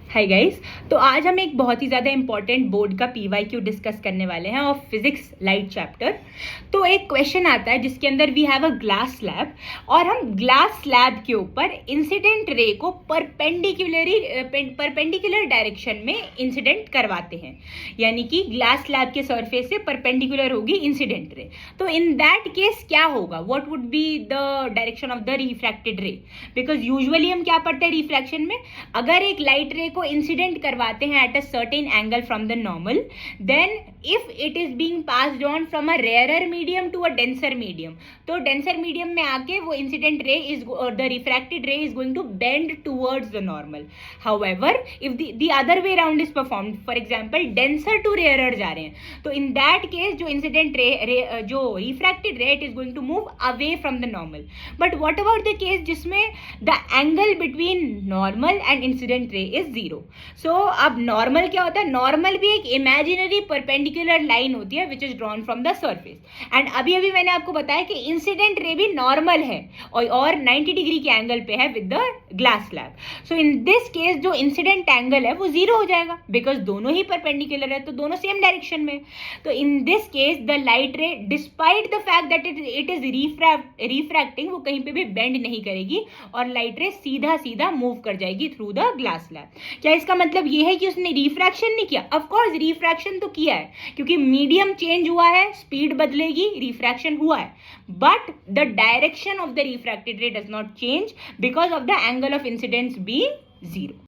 Hi guys. तो आज हम एक बहुत ही ज़्यादा इंपॉर्टेंट बोर्ड का PYQ डिस्कस करने वाले हैं ऑफ फिजिक्स लाइट चैप्टर। तो एक क्वेश्चन आता है जिसके अंदर we have a glass slab और हम ग्लास स्लैब के ऊपर इंसिडेंट रे को परपेंडिकुलर डायरेक्शन में इंसिडेंट करवाते हैं, यानी कि ग्लास स्लैब के सरफेस से परपेंडिकुलर होगी इंसिडेंट रे। तो इन दैट केस क्या होगा, what would be the direction of the refracted रे? बिकॉज यूजुअली हम क्या पढ़ते हैं रिफ्रैक्शन में, अगर एक लाइट रे को इंसिडेंट करवाते हैं at a certain angle from the normal, then if it is being passed on from a rarer medium to a denser medium, तो डेंसर मीडियम में आके वो incident ray is the refracted ray is going to bend towards the normal. However if the other way around is performed, for example denser to rarer जा रहे हैं, तो in that case जो incident ray जो refracted रे it is going to move away from the normal. But what about the case जिसमें the angle between normal and incident ray is zero? So अब normal क्या होता है? Normal भी एक इमेजिनरी परपेंडिकुलर लाइन होती है which is drawn from the surface. And अभी अभी मैंने आपको बताया कि इंसिडेंट रे भी नॉर्मल है और 90 डिग्री के एंगल पे है with the glass slab. So in this case जो इंसिडेंट एंगल है वो जीरो हो जाएगा बिकॉज दोनों ही परपेंडिकुलर है, तो दोनों सेम डायरेक्शन में। तो in this case the light रे despite the fact that it is refracting, वो कहीं पे भी बेंड नहीं करेगी और लाइट रे सीधा सीधा मूव कर जाएगी थ्रू द ग्लास स्लैब। क्या इसका मतलब ये है कि उसने रिफ्रैक्शन नहीं किया? ऑफ कोर्स रिफ्रैक्शन तो किया है, क्योंकि मीडियम चेंज हुआ है, स्पीड बदलेगी, रिफ्रैक्शन हुआ है, but the direction of the refracted रे does not change because of the angle of incidence being zero.